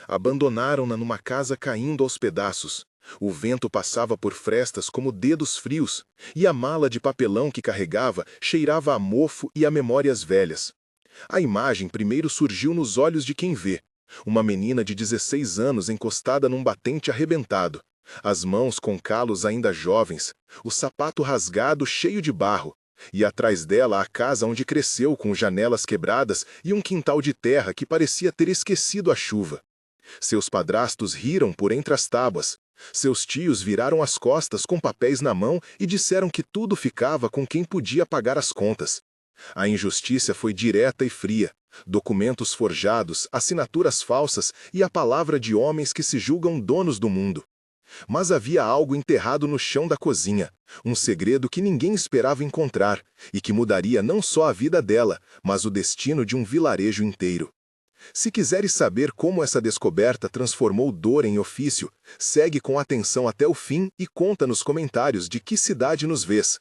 Abandonaram-na numa casa caindo aos pedaços. O vento passava por frestas como dedos frios, e a mala de papelão que carregava cheirava a mofo e a memórias velhas. A imagem primeiro surgiu nos olhos de quem vê. Uma menina de 16 anos encostada num batente arrebentado, as mãos com calos ainda jovens, o sapato rasgado cheio de barro, e atrás dela a casa onde cresceu com janelas quebradas e um quintal de terra que parecia ter esquecido a chuva. Seus padrastos riram por entre as tábuas. Seus tios viraram as costas com papéis na mão e disseram que tudo ficava com quem podia pagar as contas. A injustiça foi direta e fria. Documentos forjados, assinaturas falsas e a palavra de homens que se julgam donos do mundo. Mas havia algo enterrado no chão da cozinha, um segredo que ninguém esperava encontrar e que mudaria não só a vida dela, mas o destino de um vilarejo inteiro. Se quiseres saber como essa descoberta transformou dor em ofício, segue com atenção até o fim e conta nos comentários de que cidade nos vês.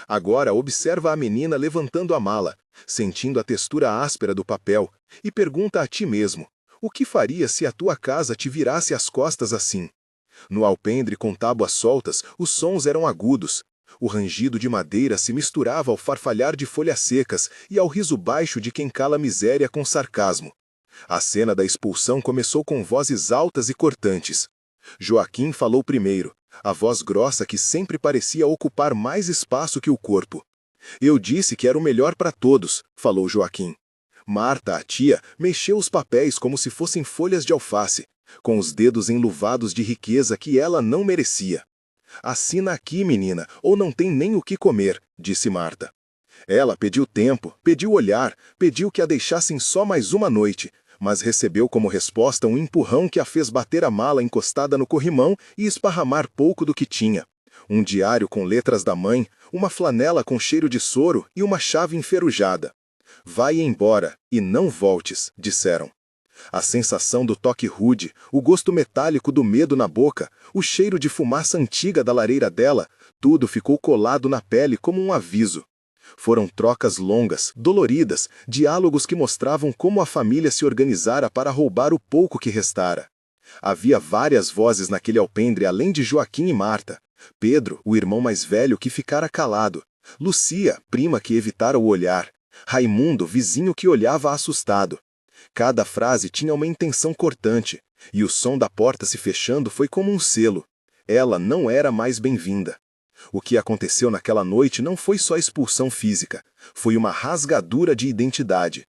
Agora observa a menina levantando a mala, sentindo a textura áspera do papel, e pergunta a ti mesmo, o que faria se a tua casa te virasse as costas assim? No alpendre com tábuas soltas, os sons eram agudos. O rangido de madeira se misturava ao farfalhar de folhas secas e ao riso baixo de quem cala a miséria com sarcasmo. A cena da expulsão começou com vozes altas e cortantes. Joaquim falou primeiro, a voz grossa que sempre parecia ocupar mais espaço que o corpo. Eu disse que era o melhor para todos, falou Joaquim. Marta, a tia, mexeu os papéis como se fossem folhas de alface, com os dedos enluvados de riqueza que ela não merecia. Assina aqui, menina, ou não tem nem o que comer, disse Marta. Ela pediu tempo, pediu olhar, pediu que a deixassem só mais uma noite, mas recebeu como resposta um empurrão que a fez bater a mala encostada no corrimão e esparramar pouco do que tinha. Um diário com letras da mãe, uma flanela com cheiro de soro e uma chave enferrujada. Vai embora e não voltes, disseram. A sensação do toque rude, o gosto metálico do medo na boca, o cheiro de fumaça antiga da lareira dela, tudo ficou colado na pele como um aviso. Foram trocas longas, doloridas, diálogos que mostravam como a família se organizara para roubar o pouco que restara. Havia várias vozes naquele alpendre além de Joaquim e Marta. Pedro, o irmão mais velho, que ficara calado. Lucia, prima que evitara o olhar. Raimundo, vizinho que olhava assustado. Cada frase tinha uma intenção cortante, e o som da porta se fechando foi como um selo. Ela não era mais bem-vinda. O que aconteceu naquela noite não foi só expulsão física, foi uma rasgadura de identidade.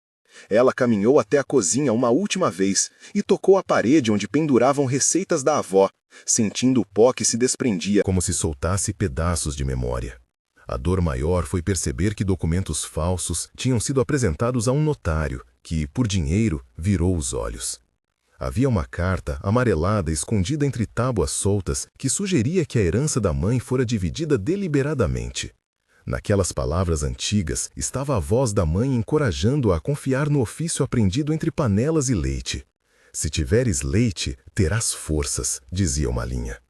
Ela caminhou até a cozinha uma última vez e tocou a parede onde penduravam receitas da avó, sentindo o pó que se desprendia como se soltasse pedaços de memória. A dor maior foi perceber que documentos falsos tinham sido apresentados a um notário, que, por dinheiro, virou os olhos. Havia uma carta amarelada escondida entre tábuas soltas que sugeria que a herança da mãe fora dividida deliberadamente. Naquelas palavras antigas estava a voz da mãe encorajando-a a confiar no ofício aprendido entre panelas e leite. Se tiveres leite, terás forças, dizia uma linha.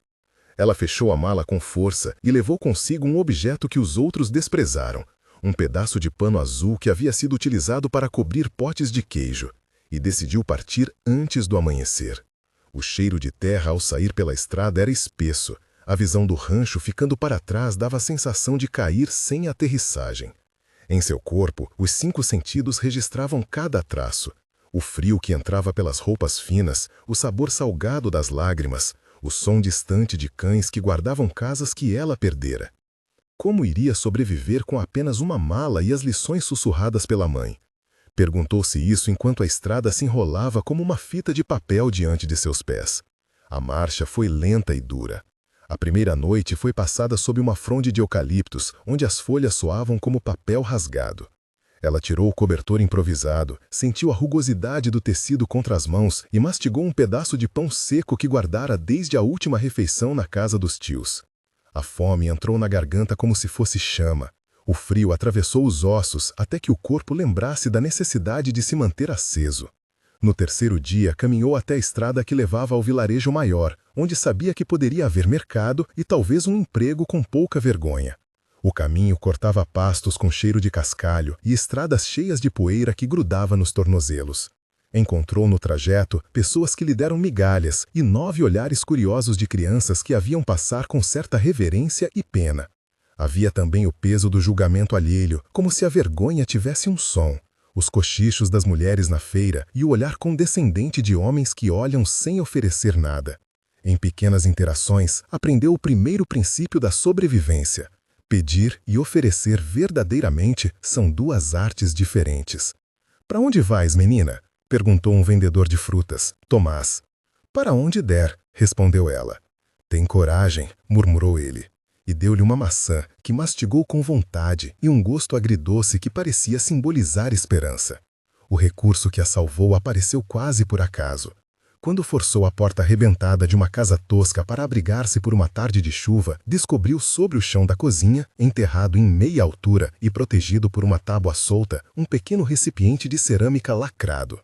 Ela fechou a mala com força e levou consigo um objeto que os outros desprezaram, um pedaço de pano azul que havia sido utilizado para cobrir potes de queijo, e decidiu partir antes do amanhecer. O cheiro de terra ao sair pela estrada era espesso, a visão do rancho ficando para trás dava a sensação de cair sem aterrissagem. Em seu corpo, os 5 sentidos registravam cada traço, o frio que entrava pelas roupas finas, o sabor salgado das lágrimas, o som distante de cães que guardavam casas que ela perdera. Como iria sobreviver com apenas uma mala e as lições sussurradas pela mãe? Perguntou-se isso enquanto a estrada se enrolava como uma fita de papel diante de seus pés. A marcha foi lenta e dura. A primeira noite foi passada sob uma fronde de eucaliptos, onde as folhas soavam como papel rasgado. Ela tirou o cobertor improvisado, sentiu a rugosidade do tecido contra as mãos e mastigou um pedaço de pão seco que guardara desde a última refeição na casa dos tios. A fome entrou na garganta como se fosse chama. O frio atravessou os ossos até que o corpo lembrasse da necessidade de se manter aceso. No terceiro dia, caminhou até a estrada que levava ao vilarejo maior, onde sabia que poderia haver mercado e talvez um emprego com pouca vergonha. O caminho cortava pastos com cheiro de cascalho e estradas cheias de poeira que grudava nos tornozelos. Encontrou no trajeto pessoas que lhe deram migalhas e 9 olhares curiosos de crianças que haviam passar com certa reverência e pena. Havia também o peso do julgamento alheio, como se a vergonha tivesse um som, os cochichos das mulheres na feira e o olhar condescendente de homens que olham sem oferecer nada. Em pequenas interações, aprendeu o primeiro princípio da sobrevivência. Pedir e oferecer verdadeiramente são 2 artes diferentes. "Para onde vais, menina?" perguntou um vendedor de frutas, Tomás. "Para onde der", respondeu ela. "Tem coragem", murmurou ele. E deu-lhe uma maçã, que mastigou com vontade, e um gosto agridoce que parecia simbolizar esperança. O recurso que a salvou apareceu quase por acaso. Quando forçou a porta arrebentada de uma casa tosca para abrigar-se por uma tarde de chuva, descobriu sobre o chão da cozinha, enterrado em meia altura e protegido por uma tábua solta, um pequeno recipiente de cerâmica lacrado.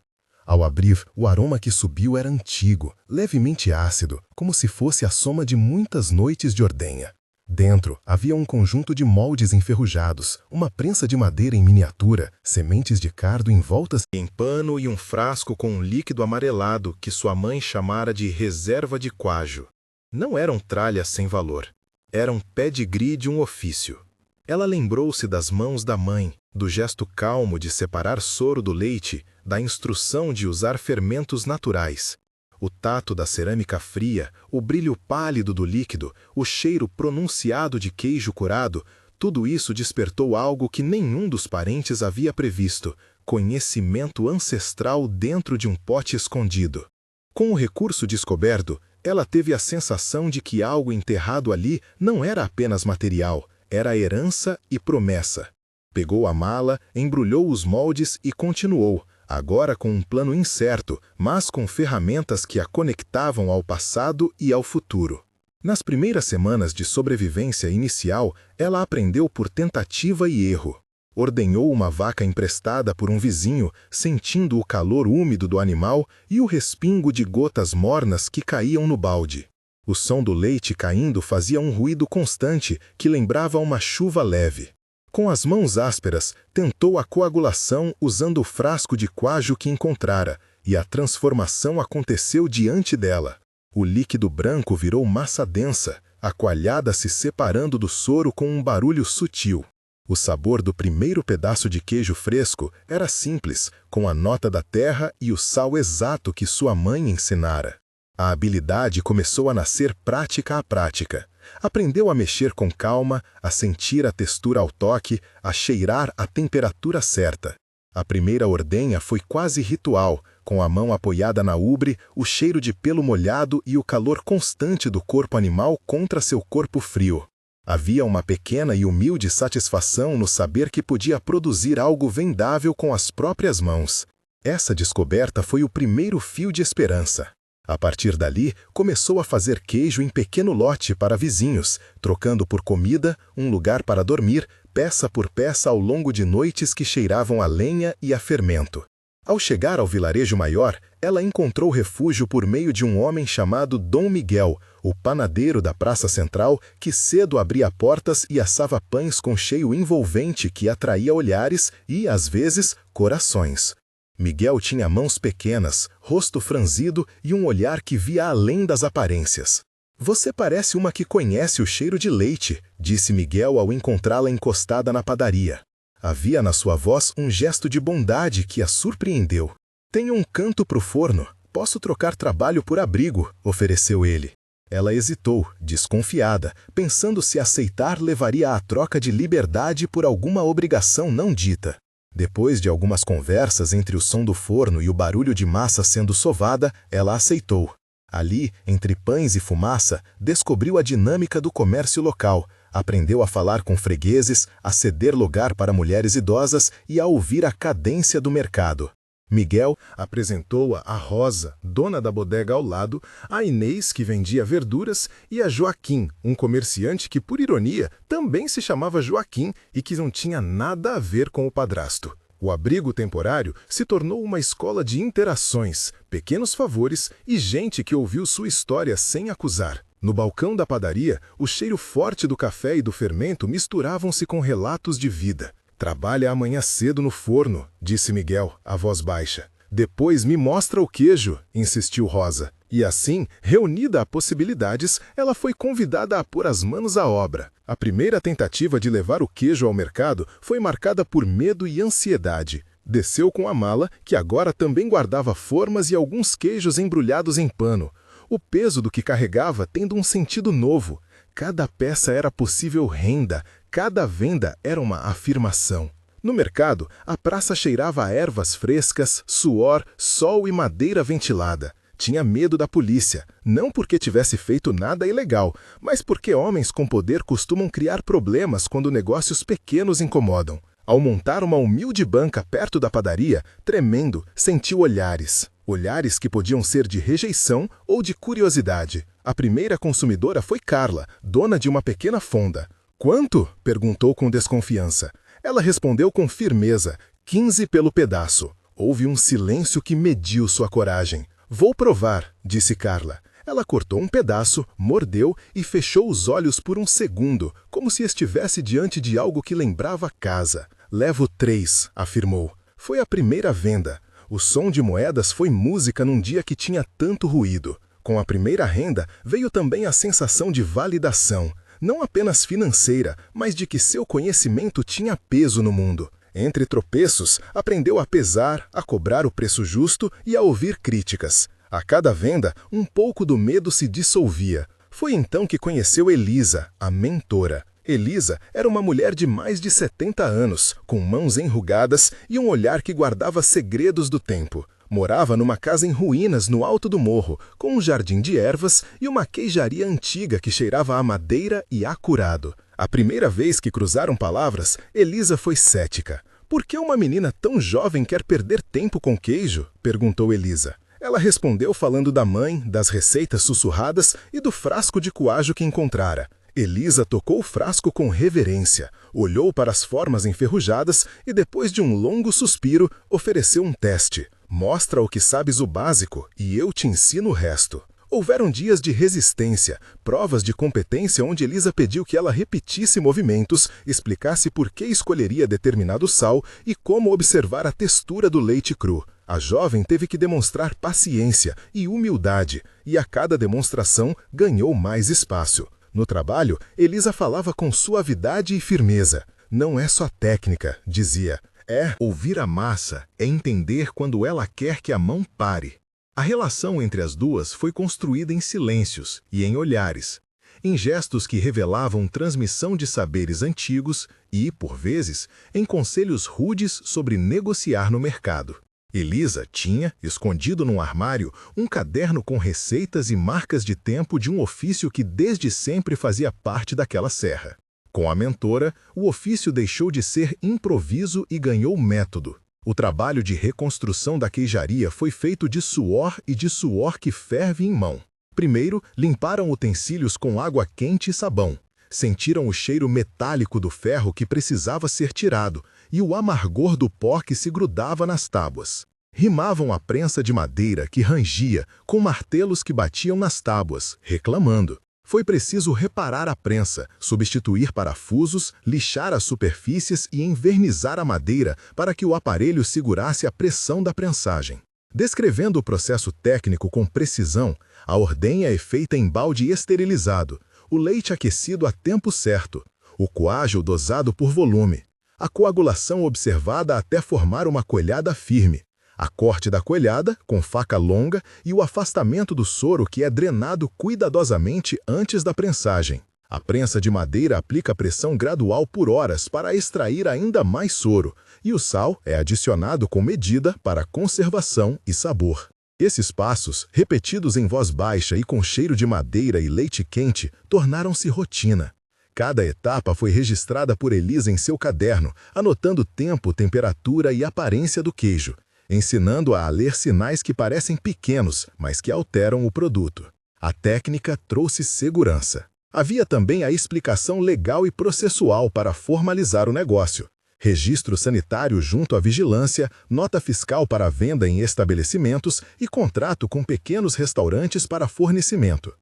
Ao abrir, o aroma que subiu era antigo, levemente ácido, como se fosse a soma de muitas noites de ordenha. Dentro havia um conjunto de moldes enferrujados, uma prensa de madeira em miniatura, sementes de cardo envoltas em pano e um frasco com um líquido amarelado que sua mãe chamara de reserva de quajo. Não eram tralhas sem valor. Era um pedigree de um ofício. Ela lembrou-se das mãos da mãe, do gesto calmo de separar soro do leite, da instrução de usar fermentos naturais. O tato da cerâmica fria, o brilho pálido do líquido, o cheiro pronunciado de queijo curado, tudo isso despertou algo que nenhum dos parentes havia previsto, conhecimento ancestral dentro de um pote escondido. Com o recurso descoberto, ela teve a sensação de que algo enterrado ali não era apenas material, era herança e promessa. Pegou a mala, embrulhou os moldes e continuou, agora com um plano incerto, mas com ferramentas que a conectavam ao passado e ao futuro. Nas primeiras semanas de sobrevivência inicial, ela aprendeu por tentativa e erro. Ordenhou uma vaca emprestada por um vizinho, sentindo o calor úmido do animal e o respingo de gotas mornas que caíam no balde. O som do leite caindo fazia um ruído constante que lembrava uma chuva leve. Com as mãos ásperas, tentou a coagulação usando o frasco de quajo que encontrara, e a transformação aconteceu diante dela. O líquido branco virou massa densa, a coalhada se separando do soro com um barulho sutil. O sabor do primeiro pedaço de queijo fresco era simples, com a nota da terra e o sal exato que sua mãe ensinara. A habilidade começou a nascer prática a prática. Aprendeu a mexer com calma, a sentir a textura ao toque, a cheirar a temperatura certa. A primeira ordenha foi quase ritual, com a mão apoiada na ubre, o cheiro de pelo molhado e o calor constante do corpo animal contra seu corpo frio. Havia uma pequena e humilde satisfação no saber que podia produzir algo vendável com as próprias mãos. Essa descoberta foi o primeiro fio de esperança. A partir dali, começou a fazer queijo em pequeno lote para vizinhos, trocando por comida, um lugar para dormir, peça por peça ao longo de noites que cheiravam a lenha e a fermento. Ao chegar ao vilarejo maior, ela encontrou refúgio por meio de um homem chamado Dom Miguel, o panadeiro da Praça Central, que cedo abria portas e assava pães com cheiro envolvente que atraía olhares e, às vezes, corações. Miguel tinha mãos pequenas, rosto franzido e um olhar que via além das aparências. "Você parece uma que conhece o cheiro de leite", disse Miguel ao encontrá-la encostada na padaria. Havia na sua voz um gesto de bondade que a surpreendeu. "Tenho um canto pro forno. Posso trocar trabalho por abrigo", ofereceu ele. Ela hesitou, desconfiada, pensando se aceitar levaria à troca de liberdade por alguma obrigação não dita. Depois de algumas conversas entre o som do forno e o barulho de massa sendo sovada, ela aceitou. Ali, entre pães e fumaça, descobriu a dinâmica do comércio local, aprendeu a falar com fregueses, a ceder lugar para mulheres idosas e a ouvir a cadência do mercado. Miguel apresentou-a a Rosa, dona da bodega ao lado, a Inês, que vendia verduras, e a Joaquim, um comerciante que, por ironia, também se chamava Joaquim e que não tinha nada a ver com o padrasto. O abrigo temporário se tornou uma escola de interações, pequenos favores e gente que ouviu sua história sem acusar. No balcão da padaria, o cheiro forte do café e do fermento misturavam-se com relatos de vida. "Trabalha amanhã cedo no forno", disse Miguel, a voz baixa. Depois me mostra o queijo, insistiu Rosa. E assim, reunida a possibilidades, ela foi convidada a pôr as mãos à obra. A primeira tentativa de levar o queijo ao mercado foi marcada por medo e ansiedade. Desceu com a mala, que agora também guardava formas e alguns queijos embrulhados em pano. O peso do que carregava tendo um sentido novo. Cada peça era possível renda, cada venda era uma afirmação. No mercado, a praça cheirava a ervas frescas, suor, sol e madeira ventilada. Tinha medo da polícia, não porque tivesse feito nada ilegal, mas porque homens com poder costumam criar problemas quando negócios pequenos incomodam. Ao montar uma humilde banca perto da padaria, tremendo, sentiu olhares. Olhares que podiam ser de rejeição ou de curiosidade. A primeira consumidora foi Carla, dona de uma pequena fonda. "Quanto?" perguntou com desconfiança. Ela respondeu com firmeza, 15 pelo pedaço. Houve um silêncio que mediu sua coragem. "Vou provar", disse Carla. Ela cortou um pedaço, mordeu e fechou os olhos por um segundo, como se estivesse diante de algo que lembrava casa. "Levo 3", afirmou. Foi a primeira venda. O som de moedas foi música num dia que tinha tanto ruído. Com a primeira renda, veio também a sensação de validação, não apenas financeira, mas de que seu conhecimento tinha peso no mundo. Entre tropeços, aprendeu a pesar, a cobrar o preço justo e a ouvir críticas. A cada venda, um pouco do medo se dissolvia. Foi então que conheceu Elisa, a mentora. Elisa era uma mulher de mais de 70 anos, com mãos enrugadas e um olhar que guardava segredos do tempo. Morava numa casa em ruínas no alto do morro, com um jardim de ervas e uma queijaria antiga que cheirava a madeira e a curado. A primeira vez que cruzaram palavras, Elisa foi cética. "Por que uma menina tão jovem quer perder tempo com queijo?" perguntou Elisa. Ela respondeu falando da mãe, das receitas sussurradas e do frasco de coajo que encontrara. Elisa tocou o frasco com reverência, olhou para as formas enferrujadas e, depois de um longo suspiro, ofereceu um teste. "Mostra o que sabes o básico e eu te ensino o resto." Houveram dias de resistência, provas de competência onde Elisa pediu que ela repetisse movimentos, explicasse por que escolheria determinado sal e como observar a textura do leite cru. A jovem teve que demonstrar paciência e humildade, e a cada demonstração ganhou mais espaço. No trabalho, Elisa falava com suavidade e firmeza. "Não é só técnica", dizia. "É ouvir a massa, é entender quando ela quer que a mão pare." A relação entre as duas foi construída em silêncios e em olhares, em gestos que revelavam transmissão de saberes antigos e, por vezes, em conselhos rudes sobre negociar no mercado. Elisa tinha, escondido num armário, um caderno com receitas e marcas de tempo de um ofício que desde sempre fazia parte daquela serra. Com a mentora, o ofício deixou de ser improviso e ganhou método. O trabalho de reconstrução da queijaria foi feito de suor e de suor que ferve em mão. Primeiro, limparam utensílios com água quente e sabão. Sentiram o cheiro metálico do ferro que precisava ser tirado e o amargor do pó que se grudava nas tábuas. Rimavam a prensa de madeira que rangia com martelos que batiam nas tábuas, reclamando. Foi preciso reparar a prensa, substituir parafusos, lixar as superfícies e envernizar a madeira para que o aparelho segurasse a pressão da prensagem. Descrevendo o processo técnico com precisão, a ordenha é feita em balde esterilizado, o leite aquecido a tempo certo, o coágio dosado por volume, a coagulação observada até formar uma coelhada firme, a corte da coelhada, com faca longa, e o afastamento do soro que é drenado cuidadosamente antes da prensagem. A prensa de madeira aplica pressão gradual por horas para extrair ainda mais soro, e o sal é adicionado com medida para conservação e sabor. Esses passos, repetidos em voz baixa e com cheiro de madeira e leite quente, tornaram-se rotina. Cada etapa foi registrada por Elisa em seu caderno, anotando tempo, temperatura e aparência do queijo, ensinando-a a ler sinais que parecem pequenos, mas que alteram o produto. A técnica trouxe segurança. Havia também a explicação legal e processual para formalizar o negócio. Registro sanitário junto à vigilância, nota fiscal para venda em estabelecimentos e contrato com pequenos restaurantes para fornecimento.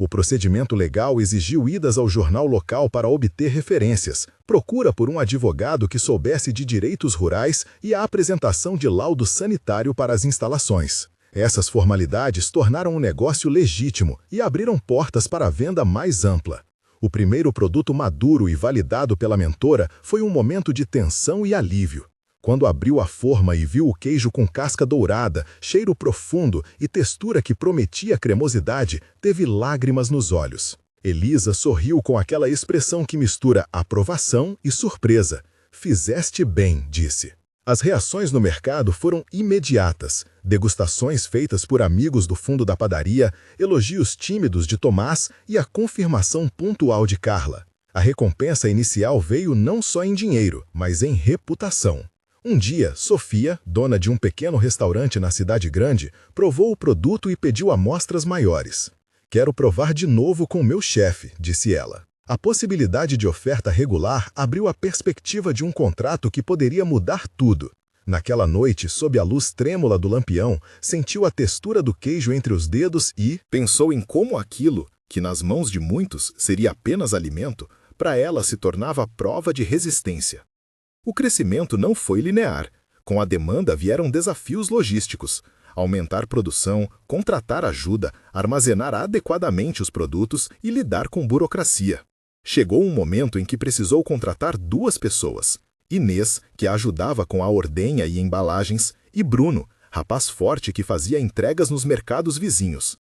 O procedimento legal exigiu idas ao jornal local para obter referências, procura por um advogado que soubesse de direitos rurais e a apresentação de laudo sanitário para as instalações. Essas formalidades tornaram o negócio legítimo e abriram portas para a venda mais ampla. O primeiro produto maduro e validado pela mentora foi um momento de tensão e alívio. Quando abriu a forma e viu o queijo com casca dourada, cheiro profundo e textura que prometia cremosidade, teve lágrimas nos olhos. Elisa sorriu com aquela expressão que mistura aprovação e surpresa. "Fizeste bem", disse. As reações no mercado foram imediatas. Degustações feitas por amigos do fundo da padaria, elogios tímidos de Tomás e a confirmação pontual de Carla. A recompensa inicial veio não só em dinheiro, mas em reputação. Um dia, Sofia, dona de um pequeno restaurante na cidade grande, provou o produto e pediu amostras maiores. "Quero provar de novo com meu chefe", disse ela. A possibilidade de oferta regular abriu a perspectiva de um contrato que poderia mudar tudo. Naquela noite, sob a luz trêmula do lampião, sentiu a textura do queijo entre os dedos e pensou em como aquilo, que nas mãos de muitos seria apenas alimento, para ela se tornava prova de resistência. O crescimento não foi linear. Com a demanda vieram desafios logísticos. Aumentar produção, contratar ajuda, armazenar adequadamente os produtos e lidar com burocracia. Chegou um momento em que precisou contratar 2 pessoas. Inês, que a ajudava com a ordenha e embalagens, e Bruno, rapaz forte que fazia entregas nos mercados vizinhos.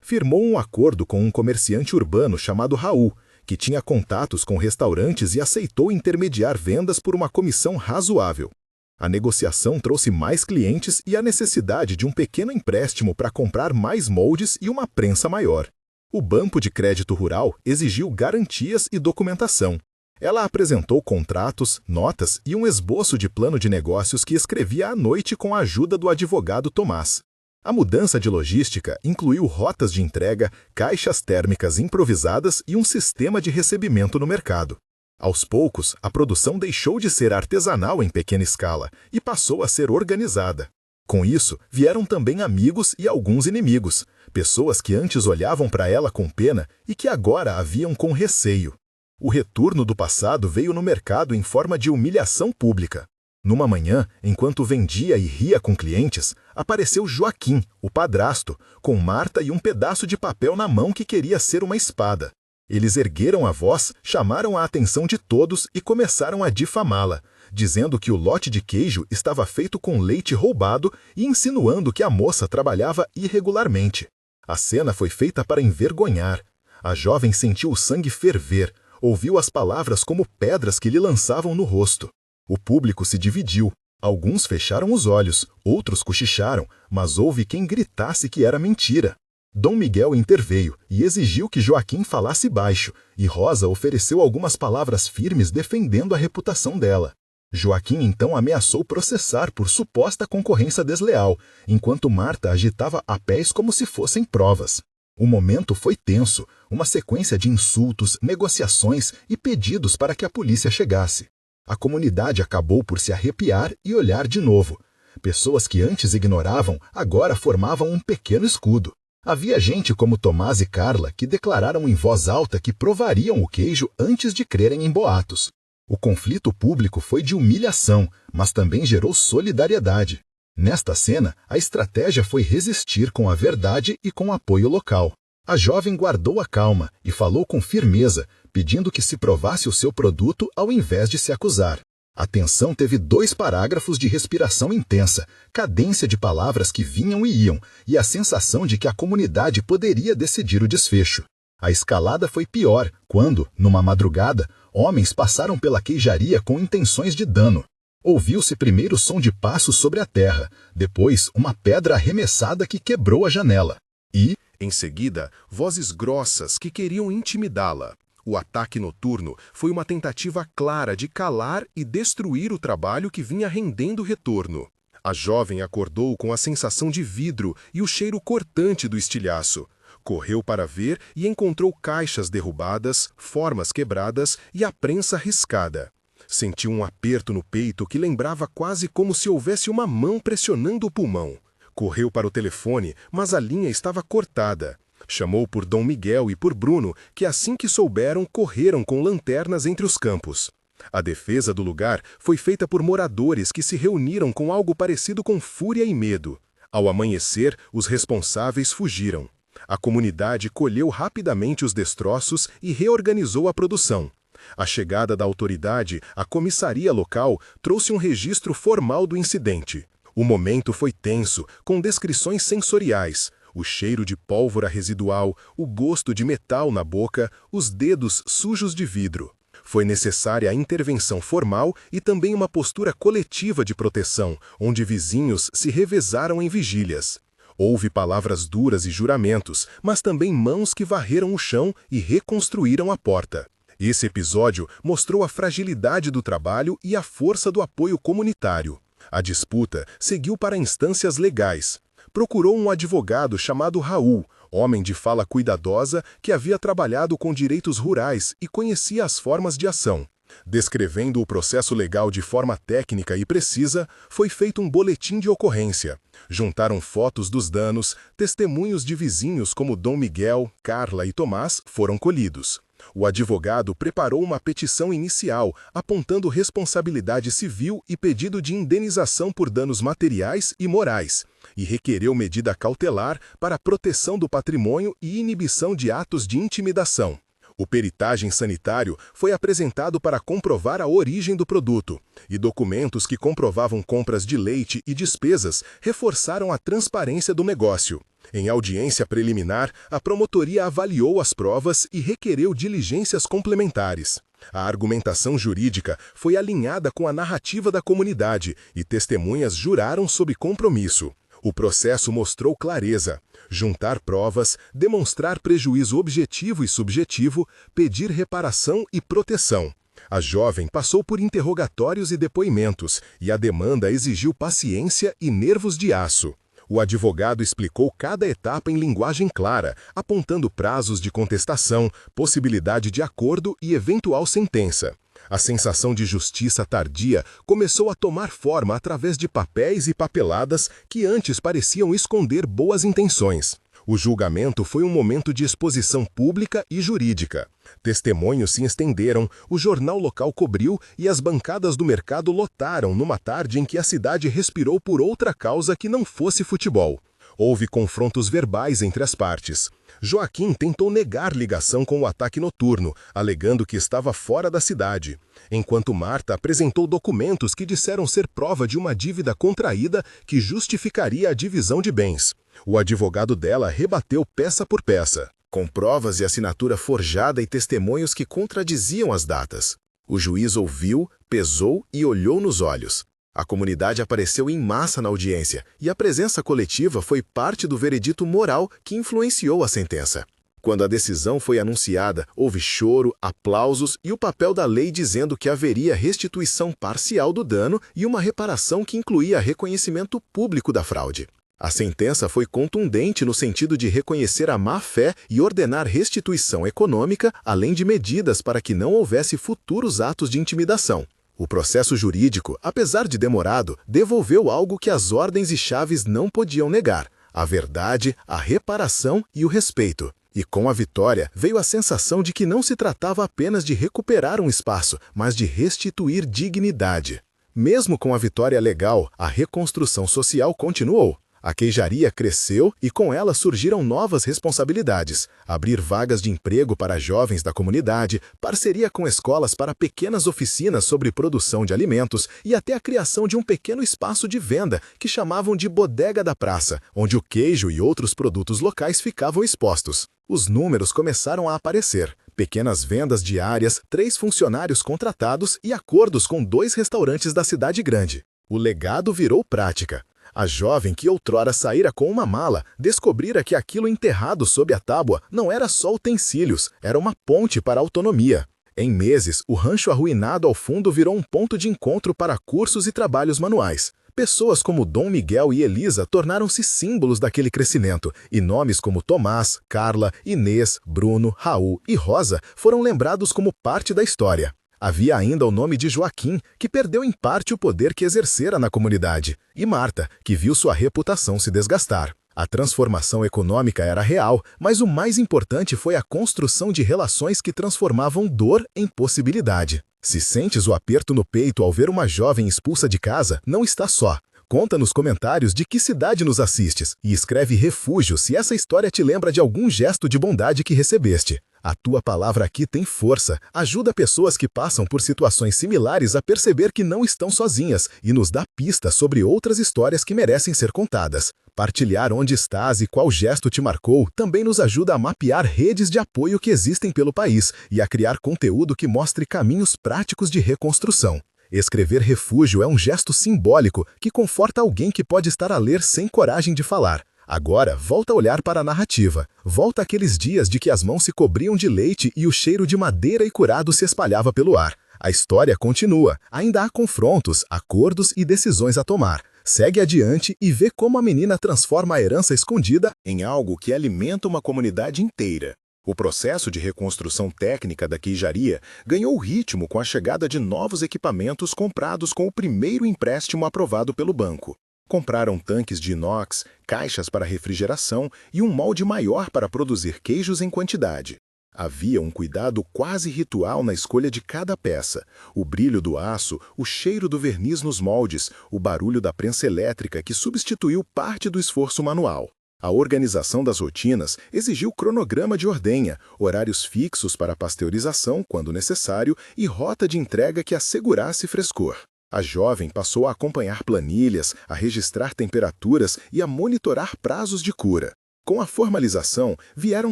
Firmou um acordo com um comerciante urbano chamado Raul, que tinha contatos com restaurantes e aceitou intermediar vendas por uma comissão razoável. A negociação trouxe mais clientes e a necessidade de um pequeno empréstimo para comprar mais moldes e uma prensa maior. O Banco de Crédito Rural exigiu garantias e documentação. Ela apresentou contratos, notas e um esboço de plano de negócios que escrevia à noite com a ajuda do advogado Tomás. A mudança de logística incluiu rotas de entrega, caixas térmicas improvisadas e um sistema de recebimento no mercado. Aos poucos, a produção deixou de ser artesanal em pequena escala e passou a ser organizada. Com isso, vieram também amigos e alguns inimigos, pessoas que antes olhavam para ela com pena e que agora a viam com receio. O retorno do passado veio no mercado em forma de humilhação pública. Numa manhã, enquanto vendia e ria com clientes, apareceu Joaquim, o padrasto, com Marta e um pedaço de papel na mão que queria ser uma espada. Eles ergueram a voz, chamaram a atenção de todos e começaram a difamá-la, dizendo que o lote de queijo estava feito com leite roubado e insinuando que a moça trabalhava irregularmente. A cena foi feita para envergonhar. A jovem sentiu o sangue ferver, ouviu as palavras como pedras que lhe lançavam no rosto. O público se dividiu. Alguns fecharam os olhos, outros cochicharam, mas houve quem gritasse que era mentira. Dom Miguel interveio e exigiu que Joaquim falasse baixo, e Rosa ofereceu algumas palavras firmes defendendo a reputação dela. Joaquim então ameaçou processar por suposta concorrência desleal, enquanto Marta agitava papéis como se fossem provas. O momento foi tenso, uma sequência de insultos, negociações e pedidos para que a polícia chegasse. A comunidade acabou por se arrepiar e olhar de novo. Pessoas que antes ignoravam, agora formavam um pequeno escudo. Havia gente como Tomás e Carla que declararam em voz alta que provariam o queijo antes de crerem em boatos. O conflito público foi de humilhação, mas também gerou solidariedade. Nesta cena, a estratégia foi resistir com a verdade e com apoio local. A jovem guardou a calma e falou com firmeza, pedindo que se provasse o seu produto ao invés de se acusar. A tensão teve 2 parágrafos de respiração intensa, cadência de palavras que vinham e iam, e a sensação de que a comunidade poderia decidir o desfecho. A escalada foi pior quando, numa madrugada, homens passaram pela queijaria com intenções de dano. Ouviu-se primeiro o som de passos sobre a terra, depois uma pedra arremessada que quebrou a janela. E, em seguida, vozes grossas que queriam intimidá-la. O ataque noturno foi uma tentativa clara de calar e destruir o trabalho que vinha rendendo retorno. A jovem acordou com a sensação de vidro e o cheiro cortante do estilhaço. Correu para ver e encontrou caixas derrubadas, formas quebradas e a prensa riscada. Sentiu um aperto no peito que lembrava quase como se houvesse uma mão pressionando o pulmão. Correu para o telefone, mas a linha estava cortada. Chamou por Dom Miguel e por Bruno, que assim que souberam, correram com lanternas entre os campos. A defesa do lugar foi feita por moradores que se reuniram com algo parecido com fúria e medo. Ao amanhecer, os responsáveis fugiram. A comunidade colheu rapidamente os destroços e reorganizou a produção. A chegada da autoridade, a comissaria local, trouxe um registro formal do incidente. O momento foi tenso, com descrições sensoriais. O cheiro de pólvora residual, o gosto de metal na boca, os dedos sujos de vidro. Foi necessária a intervenção formal e também uma postura coletiva de proteção, onde vizinhos se revezaram em vigílias. Houve palavras duras e juramentos, mas também mãos que varreram o chão e reconstruíram a porta. Esse episódio mostrou a fragilidade do trabalho e a força do apoio comunitário. A disputa seguiu para instâncias legais. Procurou um advogado chamado Raul, homem de fala cuidadosa que havia trabalhado com direitos rurais e conhecia as formas de ação. Descrevendo o processo legal de forma técnica e precisa, foi feito um boletim de ocorrência. Juntaram fotos dos danos, testemunhos de vizinhos como Dom Miguel, Carla e Tomás foram colhidos. O advogado preparou uma petição inicial, apontando responsabilidade civil e pedido de indenização por danos materiais e morais, e requereu medida cautelar para a proteção do patrimônio e inibição de atos de intimidação. O peritagem sanitário foi apresentado para comprovar a origem do produto, e documentos que comprovavam compras de leite e despesas reforçaram a transparência do negócio. Em audiência preliminar, a promotoria avaliou as provas e requereu diligências complementares. A argumentação jurídica foi alinhada com a narrativa da comunidade e testemunhas juraram sob compromisso. O processo mostrou clareza: juntar provas, demonstrar prejuízo objetivo e subjetivo, pedir reparação e proteção. A jovem passou por interrogatórios e depoimentos, e a demanda exigiu paciência e nervos de aço. O advogado explicou cada etapa em linguagem clara, apontando prazos de contestação, possibilidade de acordo e eventual sentença. A sensação de justiça tardia começou a tomar forma através de papéis e papeladas que antes pareciam esconder boas intenções. O julgamento foi um momento de exposição pública e jurídica. Testemunhos se estenderam, o jornal local cobriu e as bancadas do mercado lotaram numa tarde em que a cidade respirou por outra causa que não fosse futebol. Houve confrontos verbais entre as partes. Joaquim tentou negar ligação com o ataque noturno, alegando que estava fora da cidade, enquanto Marta apresentou documentos que disseram ser prova de uma dívida contraída que justificaria a divisão de bens. O advogado dela rebateu peça por peça, com provas e assinatura forjada e testemunhos que contradiziam as datas. O juiz ouviu, pesou e olhou nos olhos. A comunidade apareceu em massa na audiência, e a presença coletiva foi parte do veredito moral que influenciou a sentença. Quando a decisão foi anunciada, houve choro, aplausos e o papel da lei dizendo que haveria restituição parcial do dano e uma reparação que incluía reconhecimento público da fraude. A sentença foi contundente no sentido de reconhecer a má-fé e ordenar restituição econômica, além de medidas para que não houvesse futuros atos de intimidação. O processo jurídico, apesar de demorado, devolveu algo que as ordens e chaves não podiam negar: a verdade, a reparação e o respeito. E com a vitória veio a sensação de que não se tratava apenas de recuperar um espaço, mas de restituir dignidade. Mesmo com a vitória legal, a reconstrução social continuou. A queijaria cresceu e com ela surgiram novas responsabilidades: abrir vagas de emprego para jovens da comunidade, parceria com escolas para pequenas oficinas sobre produção de alimentos e até a criação de um pequeno espaço de venda que chamavam de Bodega da Praça, onde o queijo e outros produtos locais ficavam expostos. Os números começaram a aparecer: pequenas vendas diárias, 3 funcionários contratados e acordos com 2 restaurantes da cidade grande. O legado virou prática. A jovem que outrora saíra com uma mala descobrira que aquilo enterrado sob a tábua não era só utensílios, era uma ponte para a autonomia. Em meses, o rancho arruinado ao fundo virou um ponto de encontro para cursos e trabalhos manuais. Pessoas como Dom Miguel e Elisa tornaram-se símbolos daquele crescimento, e nomes como Tomás, Carla, Inês, Bruno, Raul e Rosa foram lembrados como parte da história. Havia ainda o nome de Joaquim, que perdeu em parte o poder que exercera na comunidade, e Marta, que viu sua reputação se desgastar. A transformação econômica era real, mas o mais importante foi a construção de relações que transformavam dor em possibilidade. Se sentes o aperto no peito ao ver uma jovem expulsa de casa, não está só. Conta nos comentários de que cidade nos assistes e escreve refúgio se essa história te lembra de algum gesto de bondade que recebeste. A tua palavra aqui tem força, ajuda pessoas que passam por situações similares a perceber que não estão sozinhas e nos dá pistas sobre outras histórias que merecem ser contadas. Partilhar onde estás e qual gesto te marcou também nos ajuda a mapear redes de apoio que existem pelo país e a criar conteúdo que mostre caminhos práticos de reconstrução. Escrever refúgio é um gesto simbólico que conforta alguém que pode estar a ler sem coragem de falar. Agora, volta a olhar para a narrativa. Volta àqueles dias de que as mãos se cobriam de leite e o cheiro de madeira e curado se espalhava pelo ar. A história continua. Ainda há confrontos, acordos e decisões a tomar. Segue adiante e vê como a menina transforma a herança escondida em algo que alimenta uma comunidade inteira. O processo de reconstrução técnica da queijaria ganhou ritmo com a chegada de novos equipamentos comprados com o primeiro empréstimo aprovado pelo banco. Compraram tanques de inox, caixas para refrigeração e um molde maior para produzir queijos em quantidade. Havia um cuidado quase ritual na escolha de cada peça. O brilho do aço, o cheiro do verniz nos moldes, o barulho da prensa elétrica que substituiu parte do esforço manual. A organização das rotinas exigiu cronograma de ordenha, horários fixos para pasteurização, quando necessário, e rota de entrega que assegurasse frescor. A jovem passou a acompanhar planilhas, a registrar temperaturas e a monitorar prazos de cura. Com a formalização, vieram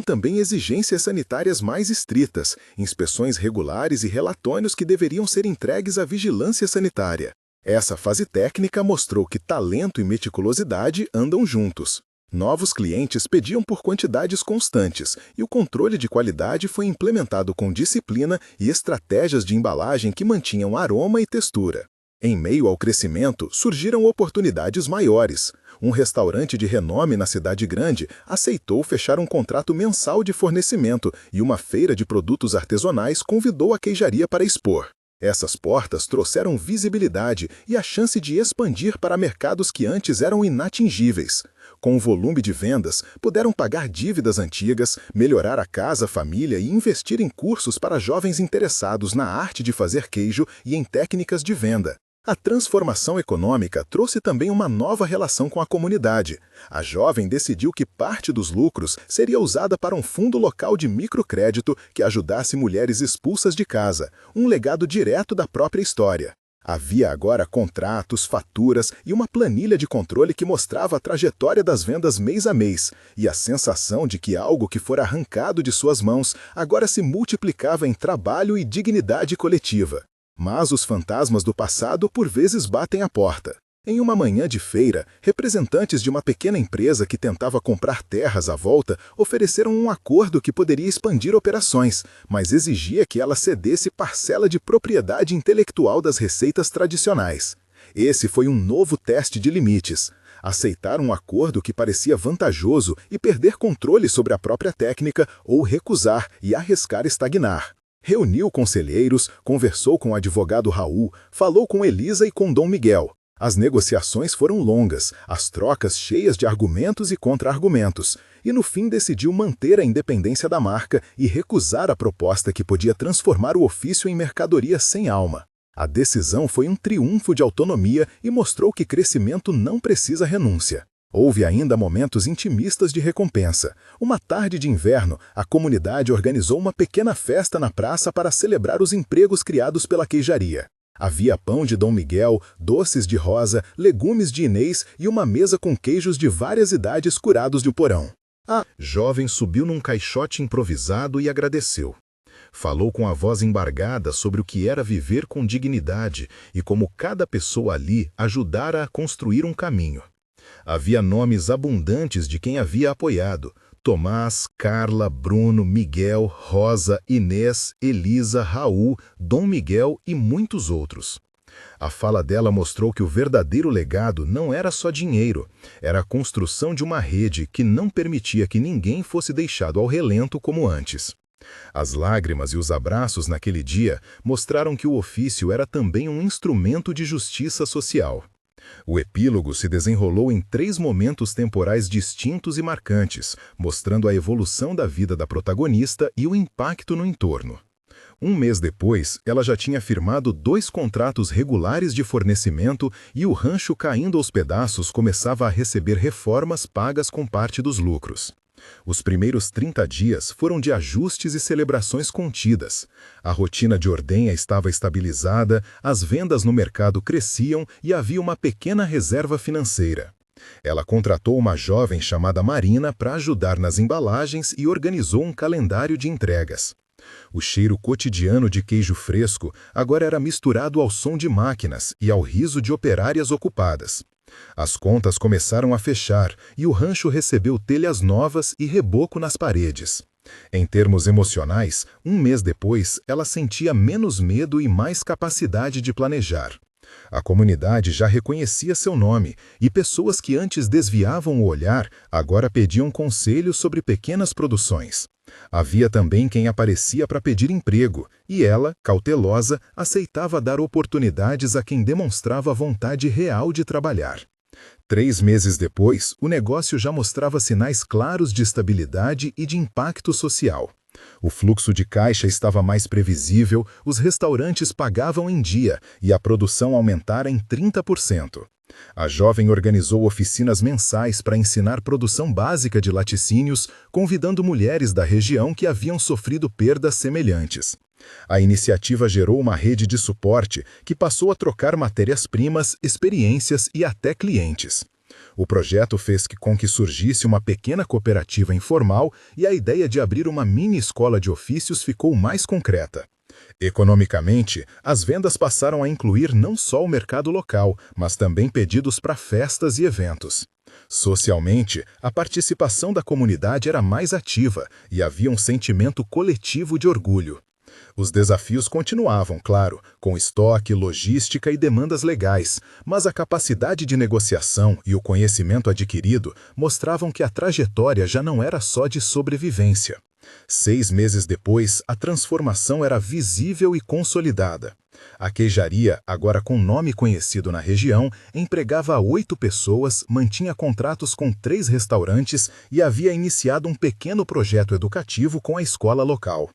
também exigências sanitárias mais estritas, inspeções regulares e relatórios que deveriam ser entregues à vigilância sanitária. Essa fase técnica mostrou que talento e meticulosidade andam juntos. Novos clientes pediam por quantidades constantes e o controle de qualidade foi implementado com disciplina e estratégias de embalagem que mantinham aroma e textura. Em meio ao crescimento, surgiram oportunidades maiores. Um restaurante de renome na cidade grande aceitou fechar um contrato mensal de fornecimento e uma feira de produtos artesanais convidou a queijaria para expor. Essas portas trouxeram visibilidade e a chance de expandir para mercados que antes eram inatingíveis. Com o volume de vendas, puderam pagar dívidas antigas, melhorar a casa, família e investir em cursos para jovens interessados na arte de fazer queijo e em técnicas de venda. A transformação econômica trouxe também uma nova relação com a comunidade. A jovem decidiu que parte dos lucros seria usada para um fundo local de microcrédito que ajudasse mulheres expulsas de casa, um legado direto da própria história. Havia agora contratos, faturas e uma planilha de controle que mostrava a trajetória das vendas mês a mês, e a sensação de que algo que fora arrancado de suas mãos agora se multiplicava em trabalho e dignidade coletiva. Mas os fantasmas do passado por vezes batem à porta. Em uma manhã de feira, representantes de uma pequena empresa que tentava comprar terras à volta ofereceram um acordo que poderia expandir operações, mas exigia que ela cedesse parcela de propriedade intelectual das receitas tradicionais. Esse foi um novo teste de limites. Aceitar um acordo que parecia vantajoso e perder controle sobre a própria técnica ou recusar e arriscar estagnar. Reuniu conselheiros, conversou com o advogado Raul, falou com Elisa e com Dom Miguel. As negociações foram longas, as trocas cheias de argumentos e contra-argumentos, e no fim decidiu manter a independência da marca e recusar a proposta que podia transformar o ofício em mercadoria sem alma. A decisão foi um triunfo de autonomia e mostrou que crescimento não precisa renúncia. Houve ainda momentos intimistas de recompensa. Uma tarde de inverno, a comunidade organizou uma pequena festa na praça para celebrar os empregos criados pela queijaria. Havia pão de Dom Miguel, doces de Rosa, legumes de Inês e uma mesa com queijos de várias idades curados de porão. A jovem subiu num caixote improvisado e agradeceu. Falou com a voz embargada sobre o que era viver com dignidade e como cada pessoa ali ajudara a construir um caminho. Havia nomes abundantes de quem havia apoiado: Tomás, Carla, Bruno, Miguel, Rosa, Inês, Elisa, Raul, Dom Miguel e muitos outros. A fala dela mostrou que o verdadeiro legado não era só dinheiro, era a construção de uma rede que não permitia que ninguém fosse deixado ao relento como antes. As lágrimas e os abraços naquele dia mostraram que o ofício era também um instrumento de justiça social. O epílogo se desenrolou em 3 momentos temporais distintos e marcantes, mostrando a evolução da vida da protagonista e o impacto no entorno. Um mês depois, ela já tinha firmado 2 contratos regulares de fornecimento e o rancho caindo aos pedaços começava a receber reformas pagas com parte dos lucros. Os primeiros 30 dias foram de ajustes e celebrações contidas. A rotina de ordenha estava estabilizada, as vendas no mercado cresciam e havia uma pequena reserva financeira. Ela contratou uma jovem chamada Marina para ajudar nas embalagens e organizou um calendário de entregas. O cheiro cotidiano de queijo fresco agora era misturado ao som de máquinas e ao riso de operárias ocupadas. As contas começaram a fechar e o rancho recebeu telhas novas e reboco nas paredes. Em termos emocionais, um mês depois, ela sentia menos medo e mais capacidade de planejar. A comunidade já reconhecia seu nome e pessoas que antes desviavam o olhar agora pediam conselhos sobre pequenas produções. Havia também quem aparecia para pedir emprego, e ela, cautelosa, aceitava dar oportunidades a quem demonstrava vontade real de trabalhar. 3 meses depois, o negócio já mostrava sinais claros de estabilidade e de impacto social. O fluxo de caixa estava mais previsível, os restaurantes pagavam em dia e a produção aumentara em 30%. A jovem organizou oficinas mensais para ensinar produção básica de laticínios, convidando mulheres da região que haviam sofrido perdas semelhantes. A iniciativa gerou uma rede de suporte que passou a trocar matérias-primas, experiências e até clientes. O projeto fez com que surgisse uma pequena cooperativa informal e a ideia de abrir uma mini-escola de ofícios ficou mais concreta. Economicamente, as vendas passaram a incluir não só o mercado local, mas também pedidos para festas e eventos. Socialmente, a participação da comunidade era mais ativa e havia um sentimento coletivo de orgulho. Os desafios continuavam, claro, com estoque, logística e demandas legais, mas a capacidade de negociação e o conhecimento adquirido mostravam que a trajetória já não era só de sobrevivência. 6 meses depois, a transformação era visível e consolidada. A queijaria, agora com nome conhecido na região, empregava 8 pessoas, mantinha contratos com 3 restaurantes e havia iniciado um pequeno projeto educativo com a escola local.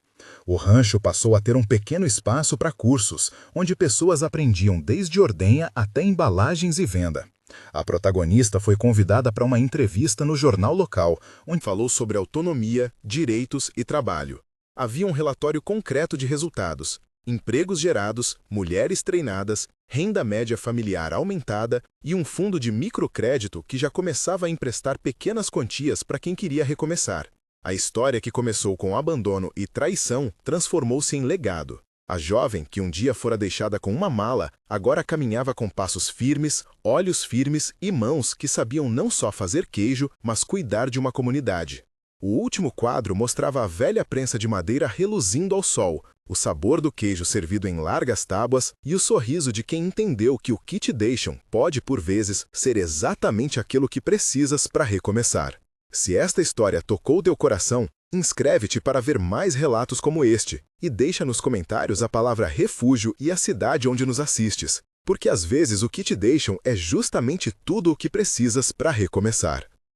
O rancho passou a ter um pequeno espaço para cursos, onde pessoas aprendiam desde ordenha até embalagens e venda. A protagonista foi convidada para uma entrevista no jornal local, onde falou sobre autonomia, direitos e trabalho. Havia um relatório concreto de resultados: empregos gerados, mulheres treinadas, renda média familiar aumentada e um fundo de microcrédito que já começava a emprestar pequenas quantias para quem queria recomeçar. A história, que começou com abandono e traição, transformou-se em legado. A jovem, que um dia fora deixada com uma mala, agora caminhava com passos firmes, olhos firmes e mãos que sabiam não só fazer queijo, mas cuidar de uma comunidade. O último quadro mostrava a velha prensa de madeira reluzindo ao sol, o sabor do queijo servido em largas tábuas e o sorriso de quem entendeu que o que te deixam pode, por vezes, ser exatamente aquilo que precisas para recomeçar. Se esta história tocou teu coração, inscreve-te para ver mais relatos como este e deixa nos comentários a palavra refúgio e a cidade onde nos assistes, porque às vezes o que te deixam é justamente tudo o que precisas para recomeçar.